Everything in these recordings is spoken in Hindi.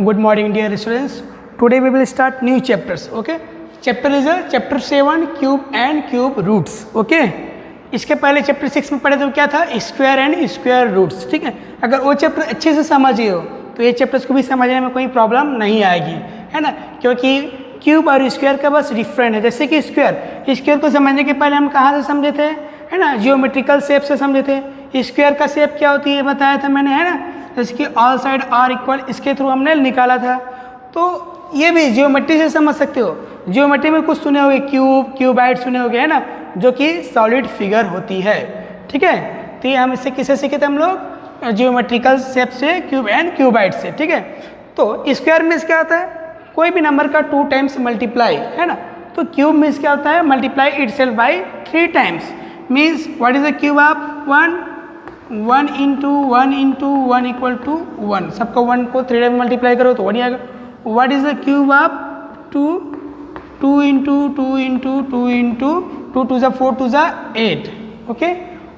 Good morning, dear students. Today we will start new chapters. Okay. Chapter is chapter 7 cube and cube roots. Okay. इसके पहले चैप्टर 6 में पढ़े तो क्या था, स्क्वायर एंड स्क्वायर रूट्स. ठीक है. अगर वो चैप्टर अच्छे से समझिए हो तो ये चैप्टर्स को भी समझने में कोई प्रॉब्लम नहीं आएगी, है ना. क्योंकि क्यूब और स्क्वायर का बस डिफरेंट है. जैसे कि स्क्वायर को समझने के पहले हम कहाँ से समझे थे, है ना, जियोमेट्रिकल शेप से समझे थे. स्क्वायर का शेप क्या होती है बताया था मैंने, है ना. जैसे कि ऑल साइड आर इक्वल, इसके थ्रू हमने निकाला था. तो ये भी जियोमेट्री से समझ सकते हो. जियोमेट्री में कुछ सुने होंगे, क्यूब, क्यूबाइड सुने होंगे, है ना, जो कि सॉलिड फिगर होती है. ठीक है. तो ये हम इससे किससे सीखे थे हम लोग, जियोमेट्रिकल शेप से, क्यूब एंड क्यूबाइड से. ठीक है. तो स्क्वायर मीन्स क्या होता है, कोई भी नंबर का 2 टाइम्स मल्टीप्लाई, है ना. तो क्यूब मीन्स क्या होता है, multiply itself by 3 times. Means what is the cube of 1 into 1 equal to 1. सबको 1 को 3 टाइम मल्टीप्लाई करो तो 1 आएगा. What is the cube of 2 into 2 into 2 into 2 two ज़ा 4 टू ज़ा 8. Okay.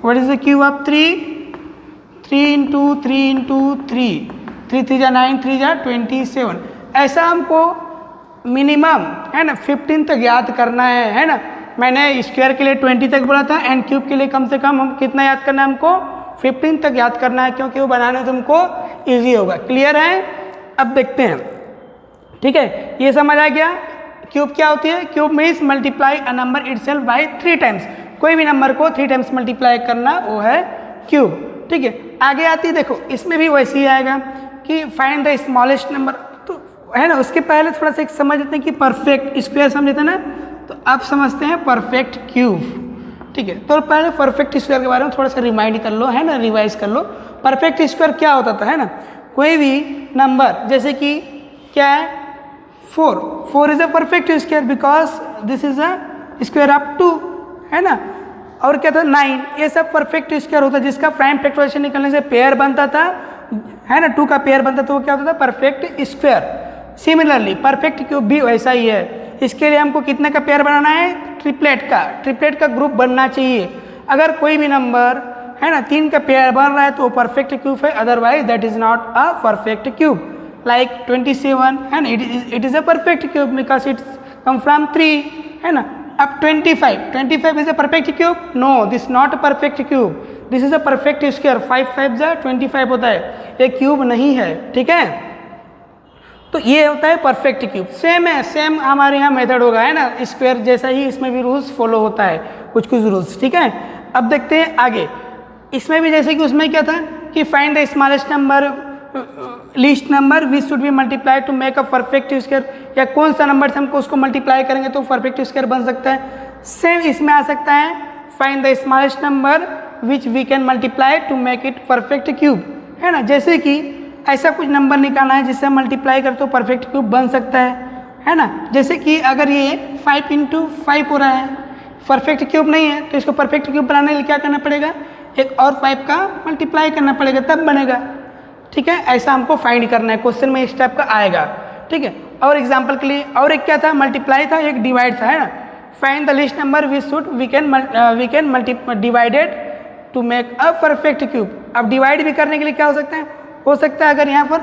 What is the cube of 3 into 3 into 3 3 ज़ा 9 3 ज़ा 27. ऐसा हमको मिनिमम, है ना, 15 तक याद करना है ना. मैंने स्क्वायर के लिए 20 तक बोला था एंड क्यूब के लिए कम से कम हम कितना याद करना है, हमको 15 तक याद करना है, क्योंकि वो बनाने तुमको इजी होगा. क्लियर है. अब देखते हैं. ठीक है. ये समझ आ गया. क्यूब क्या होती है, cube means multiply a number itself by 3 times. कोई भी नंबर को 3 टाइम्स मल्टीप्लाई करना वो है क्यूब. ठीक है. आगे आती है, देखो इसमें भी वैसे ही आएगा कि फाइंड द स्मॉलेस्ट नंबर. तो है ना, उसके पहले थोड़ा सा एक समझ लेते हैं कि परफेक्ट स्क्वायर समझे थे ना, तो अब समझते हैं परफेक्ट क्यूब. ठीक है. तो पहले परफेक्ट स्क्वायर के बारे में थोड़ा सा रिमाइंड कर लो, है ना, रिवाइज कर लो. परफेक्ट स्क्वायर क्या होता था, है ना, कोई भी नंबर जैसे कि क्या है 4 is a perfect square because this is a square of 2, है ना. और क्या था 9. ये सब परफेक्ट स्क्वायर होता है जिसका प्राइम फैक्टराइजेशन निकलने से पेयर बनता था, है ना, 2 का पेयर बनता तो वो क्या होता था, perfect square. Similarly perfect cube भी वैसा ही है. इसके लिए हमको कितने का पेयर बनाना है, ट्रिपलेट का ग्रुप बनना चाहिए. अगर कोई भी नंबर, है ना, 3 का पेयर बन रहा है तो वो परफेक्ट क्यूब है, otherwise that is not a perfect cube. Like 27, है ना, it is a perfect cube because it's come from 3, है ना. अब 25 is a perfect cube, no this not a perfect cube, this is a perfect square. 5 5 जा 25 होता है, ये क्यूब नहीं है. ठीक है. तो ये होता है परफेक्ट क्यूब. सेम है, सेम हमारे यहाँ मेथड होगा, है ना, स्क्वायर जैसा ही इसमें भी रूल्स फॉलो होता है, कुछ रूल्स. ठीक है. अब देखते हैं आगे. इसमें भी जैसे कि उसमें क्या था कि find the smallest number, least number which should be multiply to make a perfect square. या कौन सा नंबर से हमको उसको मल्टीप्लाई करेंगे तो परफेक्ट स्क्वायर बन सकता है. सेम इसमें आ सकता है, find the smallest number which we can multiply to make it perfect cube, है ना. जैसे कि ऐसा कुछ नंबर निकालना है जिससे मल्टीप्लाई कर तो परफेक्ट क्यूब बन सकता है ना. जैसे कि अगर ये 5 इंटू 5 हो रहा है, परफेक्ट क्यूब नहीं है, तो इसको परफेक्ट क्यूब बनाने के लिए क्या करना पड़ेगा, एक और 5 का मल्टीप्लाई करना पड़ेगा, तब बनेगा. ठीक है. ऐसा हमको फाइंड करना है. क्वेश्चन में इस टाइप का आएगा. ठीक है. और एग्जाम्पल के लिए और एक क्या था, मल्टीप्लाई था, एक डिवाइड था, है ना. Find the least number we can divided to make a perfect cube. अब डिवाइड भी करने के लिए क्या हो सकता है अगर यहाँ पर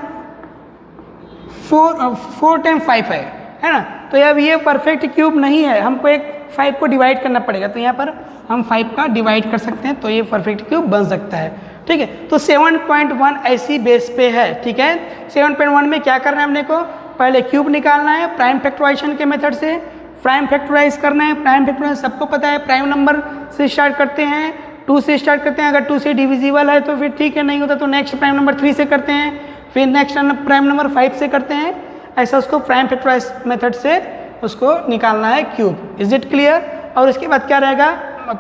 4 टाइम 5 है ना, तो अब ये परफेक्ट क्यूब नहीं है, हमको एक 5 को डिवाइड करना पड़ेगा. तो यहाँ पर हम 5 का डिवाइड कर सकते हैं, तो ये परफेक्ट क्यूब बन सकता है. ठीक है. तो 7.1 ऐसी बेस पे है. ठीक है. 7.1 में क्या करना है हमने को, पहले क्यूब निकालना है प्राइम फैक्टराइजेशन के मेथड से, प्राइम फैक्टराइज करना है. प्राइम फैक्टराइज सबको पता है, प्राइम नंबर से स्टार्ट करते हैं, 2 से स्टार्ट करते हैं. अगर 2 से डिविजिबल है तो फिर ठीक है, नहीं होता तो नेक्स्ट प्राइम नंबर 3 से करते हैं, फिर नेक्स्ट प्राइम नंबर 5 से करते हैं. ऐसा उसको प्राइम फैक्टराइज मेथड से उसको निकालना है क्यूब. Is it clear. और इसके बाद क्या रहेगा,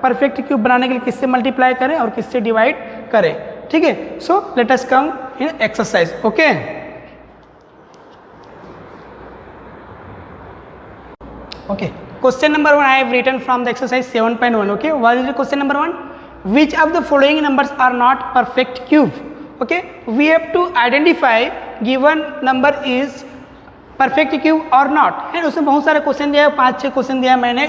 परफेक्ट क्यूब बनाने के लिए किससे मल्टीप्लाई करें और किससे डिवाइड करें. ठीक है. So let us come in exercise. Okay. Okay. Question number 1 I have written from the exercise 7.1. Okay. What is the question number 1? Which of the following numbers are not perfect cube? Okay, we have to identify given number is perfect cube or not. है उसमें बहुत सारे क्वेश्चन दिया है, 5-6 क्वेश्चन दिया है मैंने.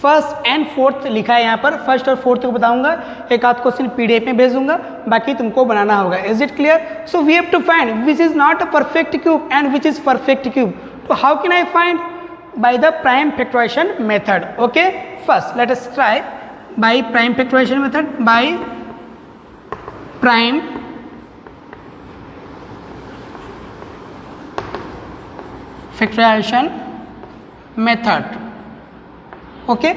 फर्स्ट एंड फोर्थ लिखा है यहाँ पर, फर्स्ट और फोर्थ को बताऊंगा, एक आध क्वेश्चन पीडीएफ में भेज दूंगा, बाकी तुमको बनाना होगा। Is it clear? So we have to find which is not a perfect cube and which is perfect cube. तो how can I find? By the prime factorization method. Okay, first let us try by prime factorization method. By prime factorization method. Okay,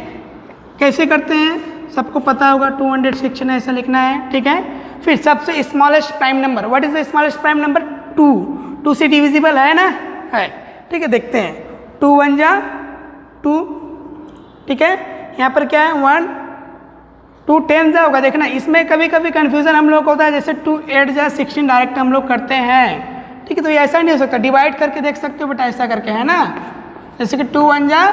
कैसे करते हैं सबको पता होगा, 216 ऐसा लिखना है, ठीक है। फिर सबसे smallest prime number, what is the smallest prime number? 2। 2 से डिविजिबल है ना? है, ठीक है। देखते हैं, 2 1 जा 2, ठीक है। यहाँ पर क्या है 1, 2 10 जा होगा। देखना इसमें कभी कभी कन्फ्यूजन हम लोग को होता है, जैसे 2 8 जा 16 डायरेक्ट हम लोग करते हैं, ठीक है। तो ये ऐसा नहीं हो सकता, डिवाइड करके देख सकते हो बेटा, ऐसा करके, है ना। जैसे कि 2 1 जा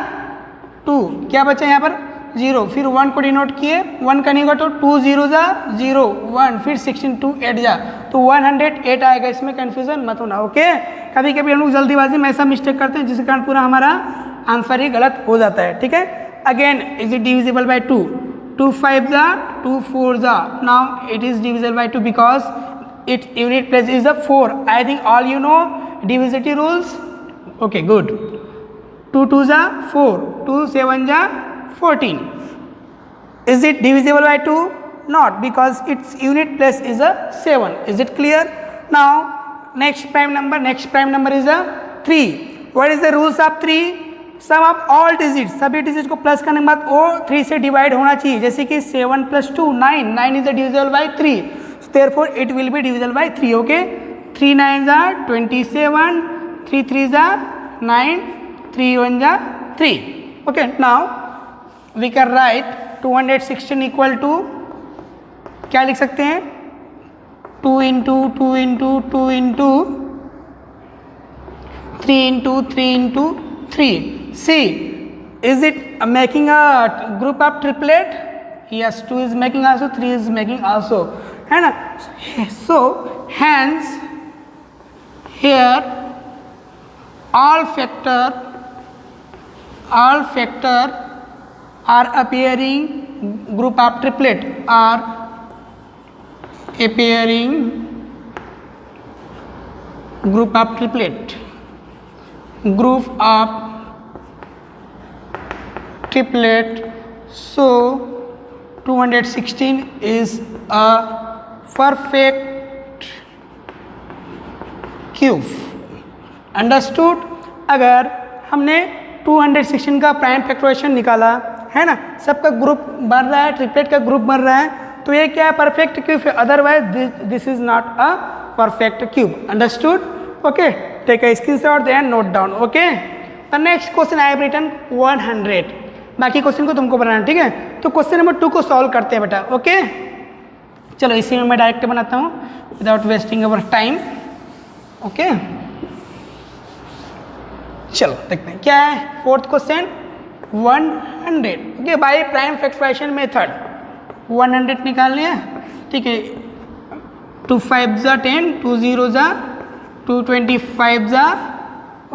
2, क्या बचा यहाँ पर 0, फिर 1 को डिनोट किए, 1 का नहीं होगा तो 2 0 जा 0 1, फिर 16 2 8 जा तो 108 आएगा। इसमें कन्फ्यूजन मत होना। ओके, कभी कभी हम लोग जल्दीबाजी में ऐसा मिस्टेक करते हैं जिसके कारण पूरा हमारा आंसर ही गलत हो जाता है, ठीक है। Again, is it divisible by 2? 2 5 जा 2 4 जा, now it is divisible by 2 because it's unit place is a 4। I think all you know divisibility rules. Okay, good. 2 2 जा 4, 2 7 जा 14. Is it divisible by 2? Not, because its unit place is a 7. Is it clear? Now next prime number is a 3. What is the rules of 3? Sum of all digits, सभी डिजिट को प्लस करने के बाद वो 3 से डिवाइड होना चाहिए। जैसे कि 7 + 2 9, 9 is divisible by 3, so therefore it will be divisible by 3. Okay, 3 9 are 27, 3 3 are 9, 3 1 are 3. Okay, now we can write 216 equal to, क्या लिख सकते हैं, 2 into 2 into 2 into 3 into 3 into 3. See, is it making a group of triplet? Yes, 2 is making also, 3 is making also, है ना। So hence here all factor are appearing group of triplet, are appearing group of triplet, group of triplet. So 216 is a perfect cube. Understood? अगर हमने 216 का प्राइम फैक्टराइजेशन निकाला है ना, सबका ग्रुप बन रहा है, ट्रिपलेट का ग्रुप बन रहा है, तो ये क्या है, परफेक्ट क्यूब है। Otherwise this is not a perfect cube. Understood? Okay, take a screenshot and note down. Okay, the next question I have written 100। बाकी क्वेश्चन को तुमको बनाना, ठीक है। तो क्वेश्चन नंबर 2 को सॉल्व करते हैं बेटा। ओके, चलो इसी में मैं डायरेक्ट बनाता हूँ without wasting our time. Okay, चलो देखते हैं क्या है। Fourth question 100। Okay, by prime factorization method 100 निकाल लिया, ठीक है। 2 5 जा 10, 2 0 जा 2 25 जा,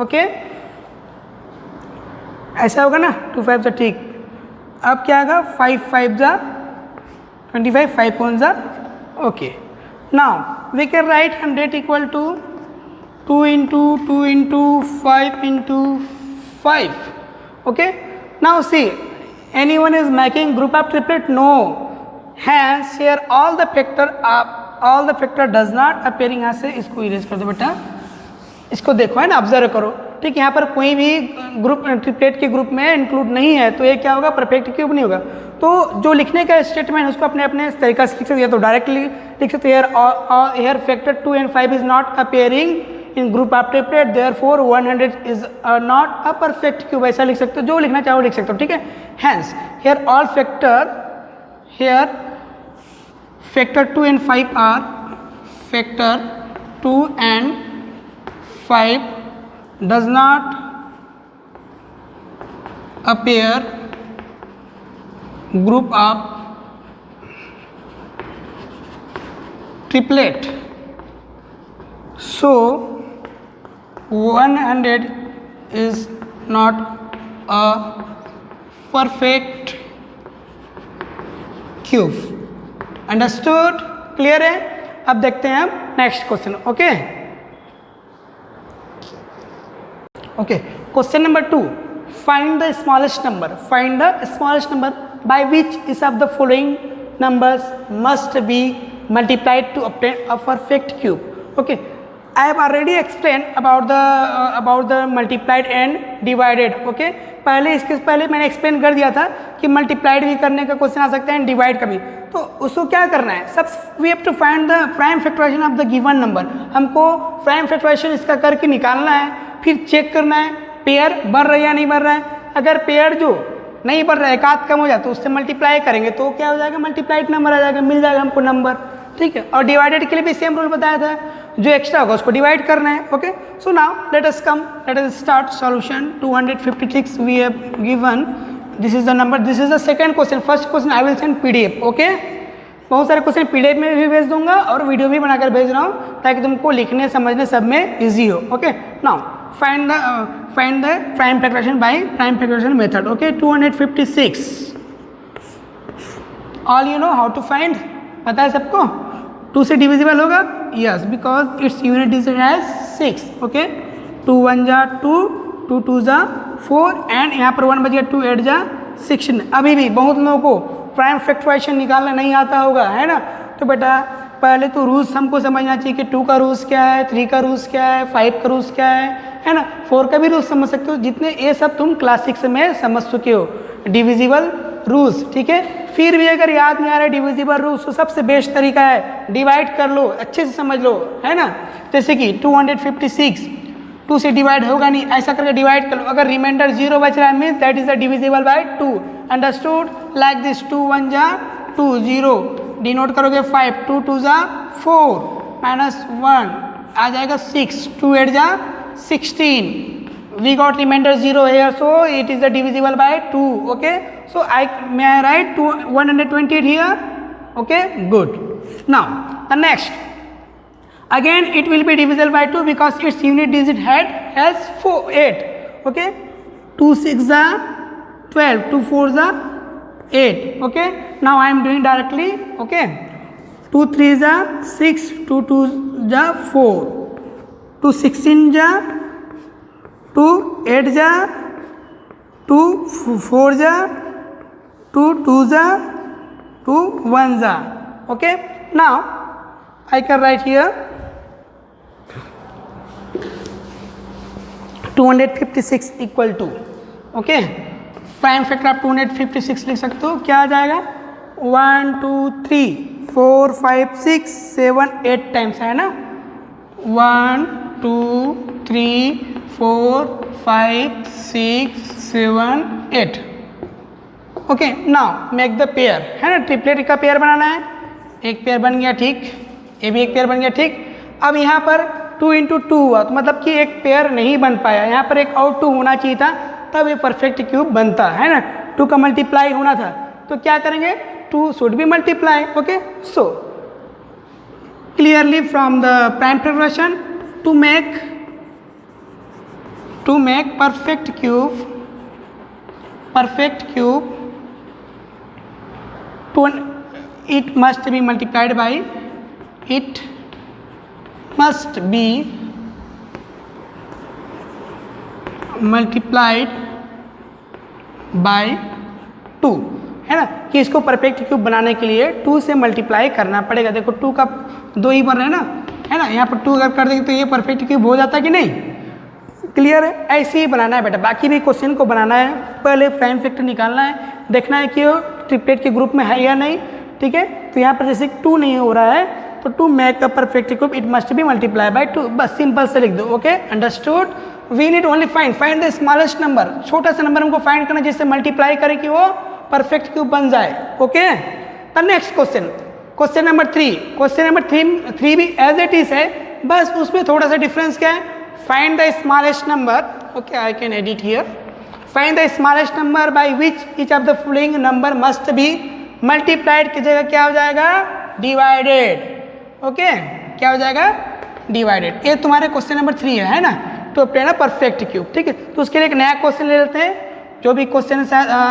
ओके, ऐसा होगा ना, 2 5 जा, ठीक। अब क्या होगा, 5 5 जा 25, 5 1 जा, okay. Now we can write 100 equal to 2 into 2 into 5 into 5. Okay, now see, anyone is making group of triplet? No. Hence here all the factor does not appearing। यहाँ से इसको इरेज कर दो बेटा, इसको देखो, है ना, ऑब्जर्व करो, ठीक। यहाँ पर कोई भी ग्रुप ट्रिपलेट के ग्रुप में इंक्लूड नहीं है, तो ये क्या होगा, परफेक्ट क्यूब नहीं होगा। तो जो लिखने का स्टेटमेंट है उसको अपने अपने तरीका से लिख सकते हैं, तो डायरेक्टली लिख सकते हैं, here factor 2 and 5 is not appearing in group of triplet, therefore 100 is not a perfect cube। ऐसा लिख सकते हो, जो लिखना चाहो लिख सकते हो, ठीक है। Hence here all factor 2 and 5 are, factor 2 and 5 does not appear group of triplet, so 100 is not a perfect cube. Understood? Clear है? अब देखते हैं हम next question. Okay okay, question number 2, find the smallest number. Find the smallest number by which each of the following numbers must be multiplied to obtain a perfect cube. Okay, I have already explained about the multiplied and divided. Okay, इसके पहले मैंने एक्सप्लेन कर दिया था कि मल्टीप्लाइड भी करने का क्वेश्चन आ सकता है एंड डिवाइड का भी। तो उसको क्या करना है, सब we have to find the prime factorization of the given number. हमको प्राइम फैक्टराइजेशन इसका करके निकालना है, फिर चेक करना है पेयर बढ़ रहा है या नहीं बढ़ रहा है। अगर पेयर जो नहीं बढ़ रहा है, एक आध कम हो जाए तो उससे मल्टीप्लाई करेंगे तो क्या हो जाएगा, मल्टीप्लाइड नंबर आ जाएगा, मिल जाएगा हमको नंबर। ठीक है, और डिवाइडेड के लिए भी सेम रूल बताया था, जो एक्स्ट्रा होगा उसको डिवाइड करना है। Okay, so now let us start solution. 256 we have given, this is the number, this is the second question. First question I will send PDF. Okay, बहुत सारे क्वेश्चन पीडीएफ में भी भेज दूंगा और वीडियो भी बनाकर भेज रहा हूँ ताकि तुमको लिखने समझने सब में ईजी हो। Okay, now find the prime factorization by prime factorization method. Okay, 256 all you know how to find, पता है सबको? 2 से डिविजिबल होगा? yes, because its unit digit has 6. okay, 2 1 जा 2, 2 2 जा 4 एंड यहाँ पर 1 बजेगा 2 8 जा 16। अभी भी बहुत लोगों को प्राइम फैक्टराइजेशन निकालना नहीं आता होगा, है ना? तो बेटा पहले तो रूल्स हमको समझना चाहिए कि 2 का रूल्स क्या है, 3 का रूल्स क्या है, 5 का रूल्स क्या है ना? 4 का भी रूल्स समझ सकते हो, जितने ये सब तुम क्लास 6 में समझ चुके हो, डिविजिबल रूल्स। ठीक है, फिर भी अगर याद नहीं आ रहा है डिविजिबल रूल्स तो सबसे बेस्ट तरीका है डिवाइड कर लो, अच्छे से समझ लो, है ना? जैसे कि 256 2 से डिवाइड होगा नहीं, ऐसा करके डिवाइड कर लो। अगर रिमाइंडर 0 बच रहा है means that is the divisible by 2। Understood? Like this 2 1 जा 2 0, डिनोट करोगे 5, 2 2 जा 4 माइनस 1 आ जाएगा 6, 2 8 जा 16। we got remainder 0 here, so it is the divisible by 2. okay, so may I write 128 here? okay, good. Now the next, again it will be divisible by 2 because its unit digit has 8. okay, 2 6 जा 12, 2 4 जा 8. okay, now I am doing directly. okay, 2 3 जा 6, 2 2 जा 4, 2 16 जा 2 8 जा 2 4 जा 2 2 जा 2 1 जा। okay, now I can write here 256 equal to, okay, prime factor आप 256 लिख सकते हो। क्या आ जाएगा, 1 2 3 4 5 6 7 8 टाइम्स, है ना? 1 2 3 4 5 6 7 8। Okay, now make the pair, है ना? ट्रिपलेट का पेयर बनाना है, एक पेयर बन गया, ठीक, ये भी एक पेयर बन गया, ठीक। अब यहाँ पर 2 into 2 हुआ तो मतलब कि एक पेयर नहीं बन पाया, यहाँ पर एक और 2 होना चाहिए था तब ये परफेक्ट क्यूब बनता है ना? 2 का मल्टीप्लाई होना था तो क्या करेंगे, 2 should be multiply. Okay, so clearly from the prime factorization to make perfect cube it must be multiplied by 2, है ना? कि इसको परफेक्ट क्यूब बनाने के लिए 2 से मल्टीप्लाई करना पड़ेगा। देखो 2 का 2 ही बन रहे हैं ना, है ना? यहाँ पर 2 अगर कर देंगे तो ये परफेक्ट क्यूब हो जाता है कि नहीं? क्लियर है? ऐसे ही बनाना है बेटा, बाकी भी क्वेश्चन को बनाना है। पहले प्राइम फैक्टर निकालना है, देखना है कि वो ट्रिपलेट के ग्रुप में है या नहीं, ठीक है? तो यहाँ पर जैसे 2 नहीं हो रहा है तो 2 make a perfect cube it must be multiply by 2, बस सिंपल से लिख दो। Okay, understood? We need only find the smallest number, छोटा सा नंबर हमको फाइंड करना जिससे मल्टीप्लाई करे कि वो परफेक्ट क्यूब बन जाए। Okay, the next question number 3 भी एज इट इज है, बस उसमें थोड़ा सा डिफरेंस क्या है, find the smallest number. okay, I can edit here. Find the smallest number by which each of the following number must be multiplied की जगह क्या हो जाएगा, divided. okay, क्या हो जाएगा, divided। ये तुम्हारे क्वेश्चन नंबर 3 है ना? तो obtain a perfect cube, ठीक है? तो उसके लिए एक नया क्वेश्चन ले लेते हैं। जो भी क्वेश्चन है,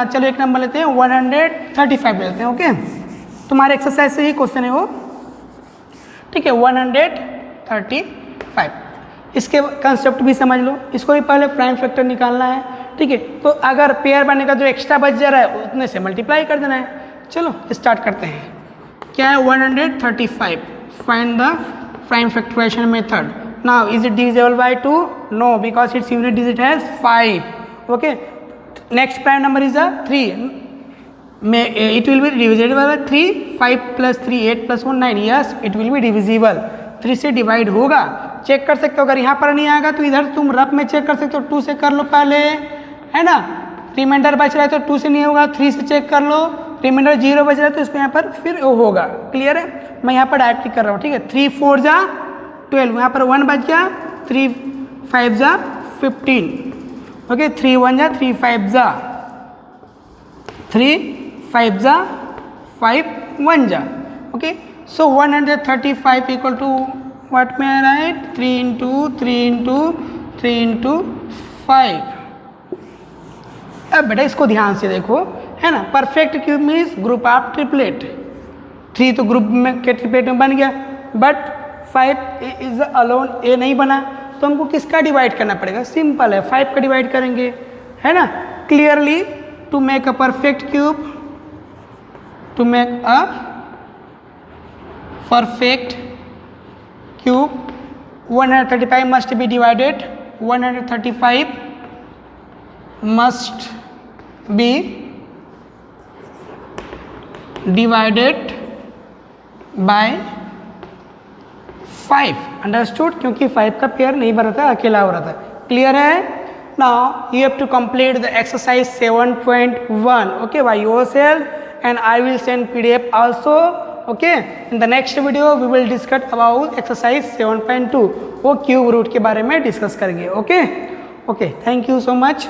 चलो एक नंबर लेते हैं 135 लेते हैं। ओके, तुम्हारे एक्सरसाइज से ही क्वेश्चन है वो, ठीक है। 135, इसके कंसेप्ट भी समझ लो, इसको भी पहले प्राइम फैक्टर निकालना है, ठीक है। तो अगर पेयर बनने का जो एक्स्ट्रा बच जा रहा है उतने से मल्टीप्लाई कर देना है। चलो स्टार्ट करते हैं। क्या है 135, find the prime factorization method. Now is it divisible by 2? No, because it's unit digit has 5। Okay, next prime number is 3, it will be divisible by 3, 5 plus 3 8 plus 1 9, yes it will be divisible, 3 से डिवाइड होगा। चेक कर सकते हो, अगर यहाँ पर नहीं आएगा तो इधर तुम रफ में चेक कर सकते हो, 2 से कर लो पहले, है ना। रिमाइंडर बच रहा है तो 2 से नहीं होगा, 3 से चेक कर लो, रिमाइंडर 0 बच रहा है तो इसको यहाँ पर फिर होगा। क्लियर है, मैं यहाँ पर डायरेक्टली कर रहा हूँ, ठीक है। 3 4 जा 12, यहाँ पर 1 बच गया, 3 5 जा 15, ओके। 3 1 जा 3 5 जा 3 5 जा 5 1 जा, okay. So 135 equal to what में आ रहा है, 3 इंटू 3 इंटू 3 इंटू 5। अब बेटा इसको ध्यान से देखो, है ना। Perfect cube means group of triplet. 3 तो ग्रुप में के ट्रिपलेट में बन गया, बट 5 इज अलोन, ए नहीं बना, तो हमको किसका डिवाइड करना पड़ेगा? सिंपल है, 5 का डिवाइड करेंगे, है ना। Clearly to make a perfect cube, to make a perfect cube, 135 must be divided, 135 must be divided by 5, understood. क्योंकि 5 का पेयर नहीं बना था, अकेला हो रहा था। क्लियर है। Now you have to complete the exercise 7.1, okay, by yourself, and I will send PDF also, okay. In the next video we will discuss about exercise 7.2, वो क्यूब रूट के बारे में डिस्कस करेंगे, okay. Okay, thank you so much.